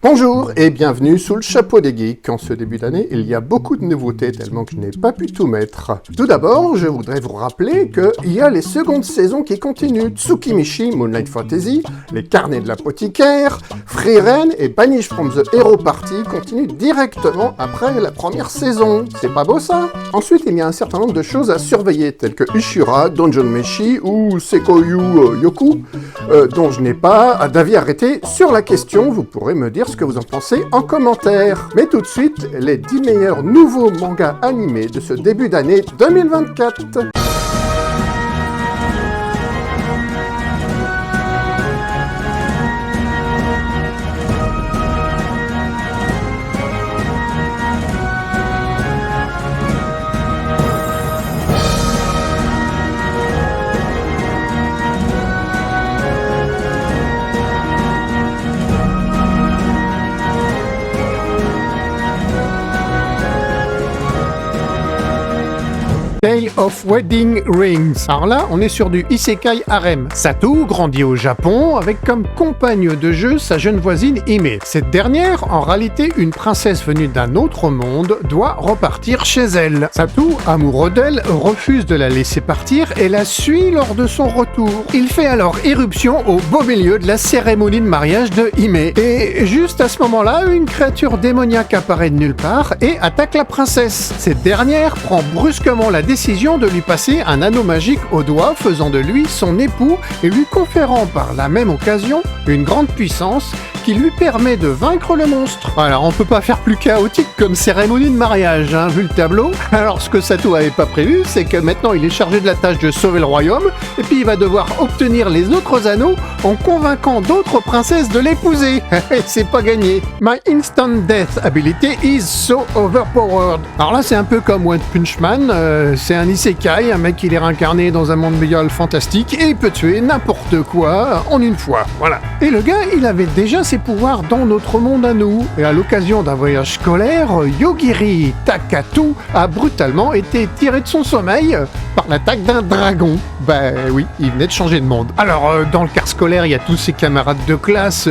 Bonjour et bienvenue sous le chapeau des geeks. En ce début d'année, il y a beaucoup de nouveautés tellement que je n'ai pas pu tout mettre. Tout d'abord, je voudrais vous rappeler qu'il y a les secondes saisons qui continuent. Tsukimichi, Moonlight Fantasy, Les Carnets de l'Apothicaire, Frieren et Banished from the Hero Party continuent directement après la première saison. C'est pas beau ça? Ensuite, il y a un certain nombre de choses à surveiller, telles que Ishura, Donjon Meshi ou Sekoyu Yoku, dont je n'ai pas d'avis arrêté sur la question. Vous pourrez me dire ce que vous en pensez en commentaire. Mais tout de suite, les 10 meilleurs nouveaux mangas animés de ce début d'année 2024. Tale of Wedding Rings. Alors là, on est sur du Isekai Harem. Satu grandit au Japon avec comme compagne de jeu sa jeune voisine Hime. Cette dernière, en réalité une princesse venue d'un autre monde, doit repartir chez elle. Satu, amoureux d'elle, refuse de la laisser partir et la suit lors de son retour. Il fait alors irruption au beau milieu de la cérémonie de mariage de Hime. Et juste à ce moment-là, une créature démoniaque apparaît de nulle part et attaque la princesse. Cette dernière prend brusquement la décision de lui passer un anneau magique au doigt, faisant de lui son époux et lui conférant par la même occasion une grande puissance qui lui permet de vaincre le monstre. Alors on peut pas faire plus chaotique comme cérémonie de mariage, hein, vu le tableau. Alors ce que Satu avait pas prévu, c'est que maintenant il est chargé de la tâche de sauver le royaume, et puis il va devoir obtenir les autres anneaux en convainquant d'autres princesses de l'épouser. C'est pas gagné. My instant death ability is so overpowered. Alors là c'est un peu comme One Punch Man, c'est un isekai, un mec il est réincarné dans un monde médiéval fantastique et il peut tuer n'importe quoi en une fois. Voilà. Et le gars il avait déjà ses pouvoirs dans notre monde à nous. Et à l'occasion d'un voyage scolaire, Yogiri Takatu a brutalement été tiré de son sommeil par l'attaque d'un dragon. Ben oui, il venait de changer de monde. Alors, dans le quart scolaire, il y a tous ses camarades de classe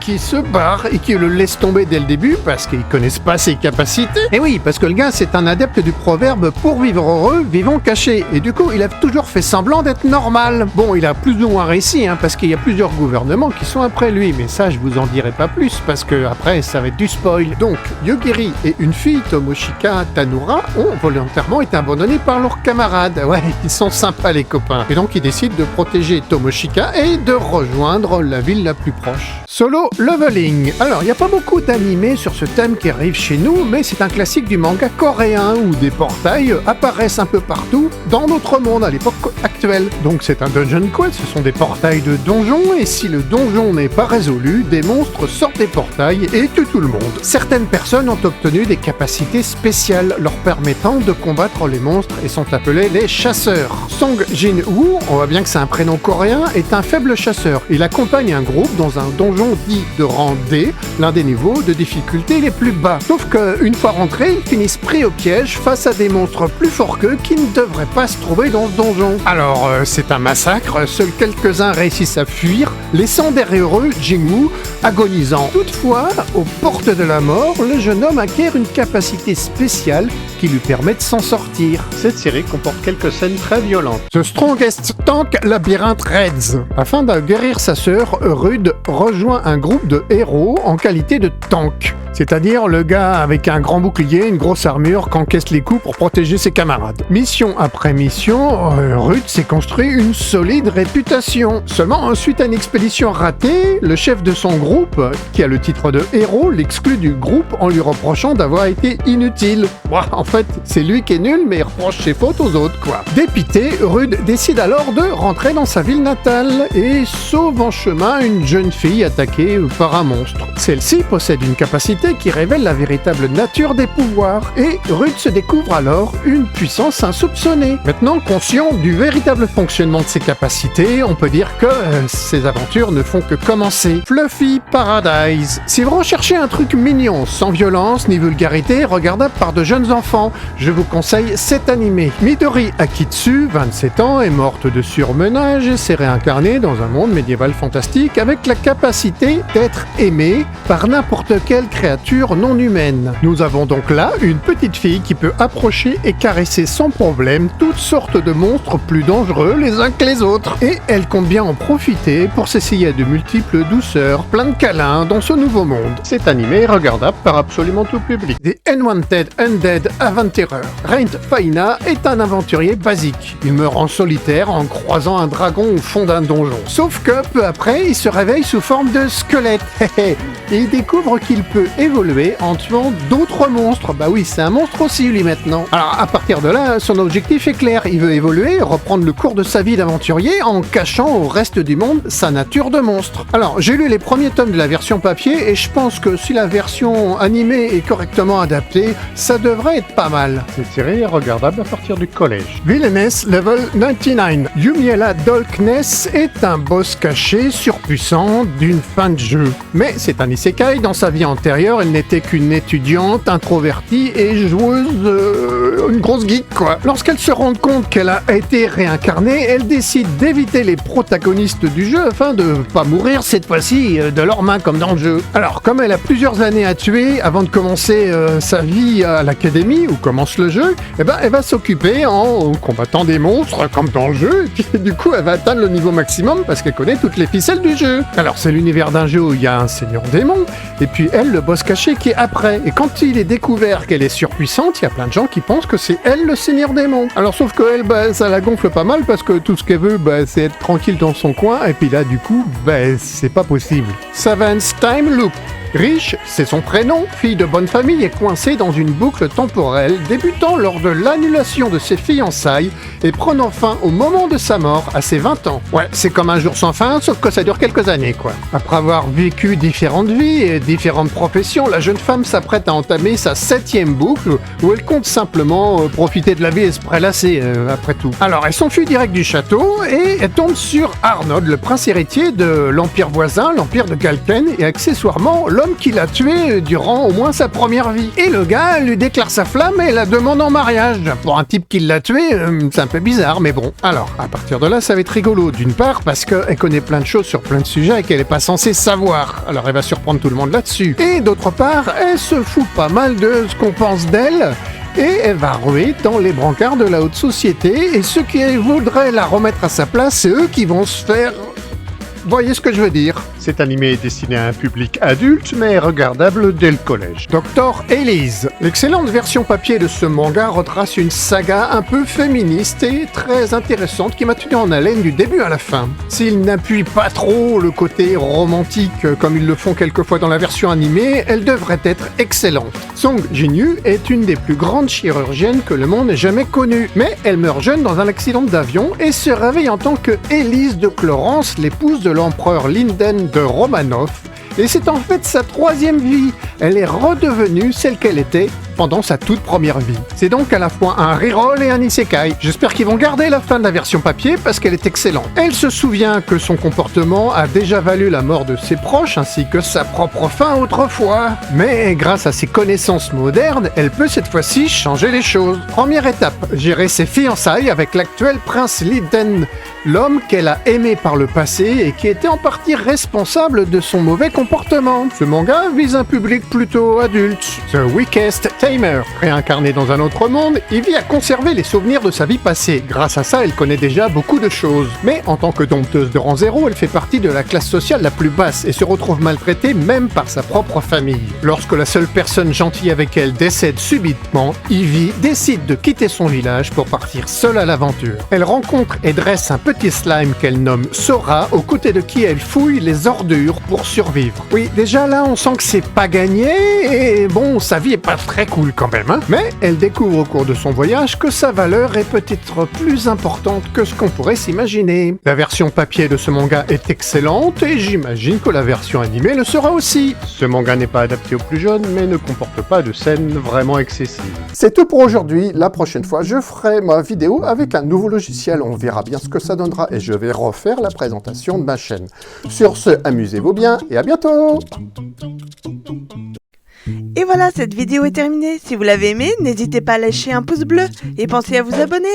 qui se barrent et qui le laissent tomber dès le début parce qu'ils connaissent pas ses capacités. Et oui, parce que le gars, c'est un adepte du proverbe « pour vivre heureux, vivons cachés ». Et du coup, il a toujours fait semblant d'être normal. Bon, il a plus ou moins réussi, hein, parce qu'il y a plusieurs gouvernements qui sont après lui. Mais ça, je vous en dirai pas plus, parce que après, ça va être du spoil. Donc, Yogiri et une fille, Tomoshika Tanura, ont volontairement été abandonnés par leurs camarades. Ouais, ils sont sympas les copains. Et donc, ils décident de protéger Tomoshika et de rejoindre la ville la plus proche. Solo Leveling. Alors, il n'y a pas beaucoup d'animés sur ce thème qui arrivent chez nous, mais c'est un classique du manga coréen où des portails apparaissent un peu partout dans notre monde à l'époque actuelle. Donc, c'est un dungeon quest, ce sont des portails de donjons, et si le donjon n'est pas résolu, des monstres sortent des portails et tuent tout le monde. Certaines personnes ont obtenu des capacités spéciales leur permettant de combattre les monstres et sont appelés les chasseurs. Song Jin-woo, on voit bien que c'est un prénom coréen, est un faible chasseur. Il accompagne un groupe dans un donjon dit de rang D, l'un des niveaux de difficulté les plus bas. Sauf qu'une fois rentrés, ils finissent pris au piège face à des monstres plus forts qu'eux qui ne devraient pas se trouver dans ce donjon. Alors, c'est un massacre, seuls quelques-uns réussissent à fuir, laissant derrière eux Jin-woo agonisant. Toutefois, aux portes de la mort, le jeune homme acquiert une capacité spéciale qui lui permet de s'en sortir. Cette série comporte quelques scènes très violentes. The Strongest Tank Labyrinth Reds. Afin de guérir sa sœur, Rude rejoint un groupe de héros en qualité de tank. C'est-à-dire le gars avec un grand bouclier, une grosse armure, qu'encaisse les coups pour protéger ses camarades. Mission après mission, Rude s'est construit une solide réputation. Seulement, suite à une expédition ratée, le chef de son groupe, qui a le titre de héros, l'exclut du groupe en lui reprochant d'avoir été inutile. Ouah, en fait, c'est lui qui est nul, mais il reproche ses fautes aux autres, quoi. Dépité, Rude décide alors de rentrer dans sa ville natale et sauve en chemin une jeune fille attaquée par un monstre. Celle-ci possède une capacité qui révèle la véritable nature des pouvoirs, et Rude se découvre alors une puissance insoupçonnée. Maintenant conscient du véritable fonctionnement de ses capacités, on peut dire que ses aventures ne font que commencer. Fluffy Paradise. Si vous recherchez un truc mignon, sans violence ni vulgarité, regardable par de jeunes enfants, enfants, je vous conseille cet animé. Midori Akitsu, 27 ans, est morte de surmenage et s'est réincarnée dans un monde médiéval fantastique avec la capacité d'être aimée par n'importe quelle créature non humaine. Nous avons donc là une petite fille qui peut approcher et caresser sans problème toutes sortes de monstres plus dangereux les uns que les autres. Et elle compte bien en profiter pour s'essayer à de multiples douceurs, plein de câlins dans ce nouveau monde. Cet animé est regardable par absolument tout public. The Unwanted Undead Adventurer. Reint Faina est un aventurier basique. Il meurt en solitaire en croisant un dragon au fond d'un donjon. Sauf que peu après, il se réveille sous forme de squelette. Et il découvre qu'il peut évoluer en tuant d'autres monstres. Bah oui, c'est un monstre aussi lui maintenant. Alors à partir de là, son objectif est clair. Il veut évoluer, reprendre le cours de sa vie d'aventurier en cachant au reste du monde sa nature de monstre. Alors j'ai lu les premiers tomes de la version papier et je pense que si la version animée est correctement adaptée, ça devrait être pas mal. Cette série est regardable à partir du collège. Villainess Level 99. Yumiela Dolkness est un boss caché surpuissant d'une fin de jeu. Mais c'est un isekai, dans sa vie antérieure, elle n'était qu'une étudiante introvertie et joueuse... une grosse geek quoi. Lorsqu'elle se rend compte qu'elle a été réincarnée, elle décide d'éviter les protagonistes du jeu afin de pas mourir cette fois-ci de leurs mains comme dans le jeu. Alors comme elle a plusieurs années à tuer avant de commencer sa vie à l'académie où commence le jeu, eh ben elle va s'occuper en combattant des monstres comme dans le jeu et puis du coup elle va atteindre le niveau maximum parce qu'elle connaît toutes les ficelles du jeu. Alors c'est l'univers d'un jeu où il y a un seigneur démon et puis elle le boss caché qui est après. Et quand il est découvert qu'elle est surpuissante, il y a plein de gens qui pensent que c'est elle le seigneur démon. Alors sauf que elle, bah, ça la gonfle pas mal parce que tout ce qu'elle veut, bah, c'est être tranquille dans son coin et puis là du coup, bah, c'est pas possible. Savant's Time Loop. Riche, c'est son prénom, fille de bonne famille, est coincée dans une boucle temporelle débutant lors de l'annulation de ses fiançailles et prenant fin au moment de sa mort à ses 20 ans. Ouais, c'est comme un jour sans fin, sauf que ça dure quelques années, quoi. Après avoir vécu différentes vies et différentes professions, la jeune femme s'apprête à entamer sa 7e boucle où elle compte simplement profiter de la vie et se prélasser, après tout. Alors, elle s'enfuit direct du château et elle tombe sur Arnold, le prince héritier de l'empire voisin, l'empire de Galken, et accessoirement l'homme qui l'a tué durant au moins sa première vie. Et le gars lui déclare sa flamme et la demande en mariage. Pour un type qui l'a tué, c'est un peu bizarre, mais bon. Alors, à partir de là, ça va être rigolo. D'une part, parce qu'elle connaît plein de choses sur plein de sujets et qu'elle est pas censée savoir. Alors, elle va surprendre tout le monde là-dessus. Et d'autre part, elle se fout pas mal de ce qu'on pense d'elle. Et elle va ruer dans les brancards de la haute société. Et ceux qui voudraient la remettre à sa place, c'est eux qui vont se faire... Voyez ce que je veux dire. Cet animé est destiné à un public adulte, mais regardable dès le collège. Dr. Elise. L'excellente version papier de ce manga retrace une saga un peu féministe et très intéressante qui m'a tenu en haleine du début à la fin. S'il n'appuie pas trop le côté romantique comme ils le font quelquefois dans la version animée, elle devrait être excellente. Song Jin-yu est une des plus grandes chirurgiennes que le monde ait jamais connues, mais elle meurt jeune dans un accident d'avion et se réveille en tant que Élise de Clorance, l'épouse de l'empereur Linden de Romanov, et c'est en fait sa 3e vie. Elle est redevenue celle qu'elle était pendant sa toute première vie. C'est donc à la fois un reroll et un isekai. J'espère qu'ils vont garder la fin de la version papier parce qu'elle est excellente. Elle se souvient que son comportement a déjà valu la mort de ses proches ainsi que sa propre fin autrefois. Mais grâce à ses connaissances modernes, elle peut cette fois-ci changer les choses. Première étape, gérer ses fiançailles avec l'actuel prince Liden, l'homme qu'elle a aimé par le passé et qui était en partie responsable de son mauvais comportement. Ce manga vise un public plutôt adulte. The Weakest Tamer, réincarné dans un autre monde, Ivy a conservé les souvenirs de sa vie passée. Grâce à ça, elle connaît déjà beaucoup de choses. Mais en tant que dompteuse de rang 0, elle fait partie de la classe sociale la plus basse et se retrouve maltraitée même par sa propre famille. Lorsque la seule personne gentille avec elle décède subitement, Ivy décide de quitter son village pour partir seule à l'aventure. Elle rencontre et dresse un petit slime qu'elle nomme Sora, aux côtés de qui elle fouille les ordures pour survivre. Oui, déjà là, on sent que c'est pas gagné et bon, sa vie est pas très cool quand même, hein. Mais elle découvre au cours de son voyage que sa valeur est peut-être plus importante que ce qu'on pourrait s'imaginer. La version papier de ce manga est excellente et j'imagine que la version animée le sera aussi. Ce manga n'est pas adapté aux plus jeunes mais ne comporte pas de scènes vraiment excessives. C'est tout pour aujourd'hui. La prochaine fois, je ferai ma vidéo avec un nouveau logiciel. On verra bien ce que ça donnera et je vais refaire la présentation de ma chaîne. Sur ce, amusez-vous bien et à bientôt. Et voilà. voilà, cette vidéo est terminée. Si vous l'avez aimée, n'hésitez pas à lâcher un pouce bleu et pensez à vous abonner.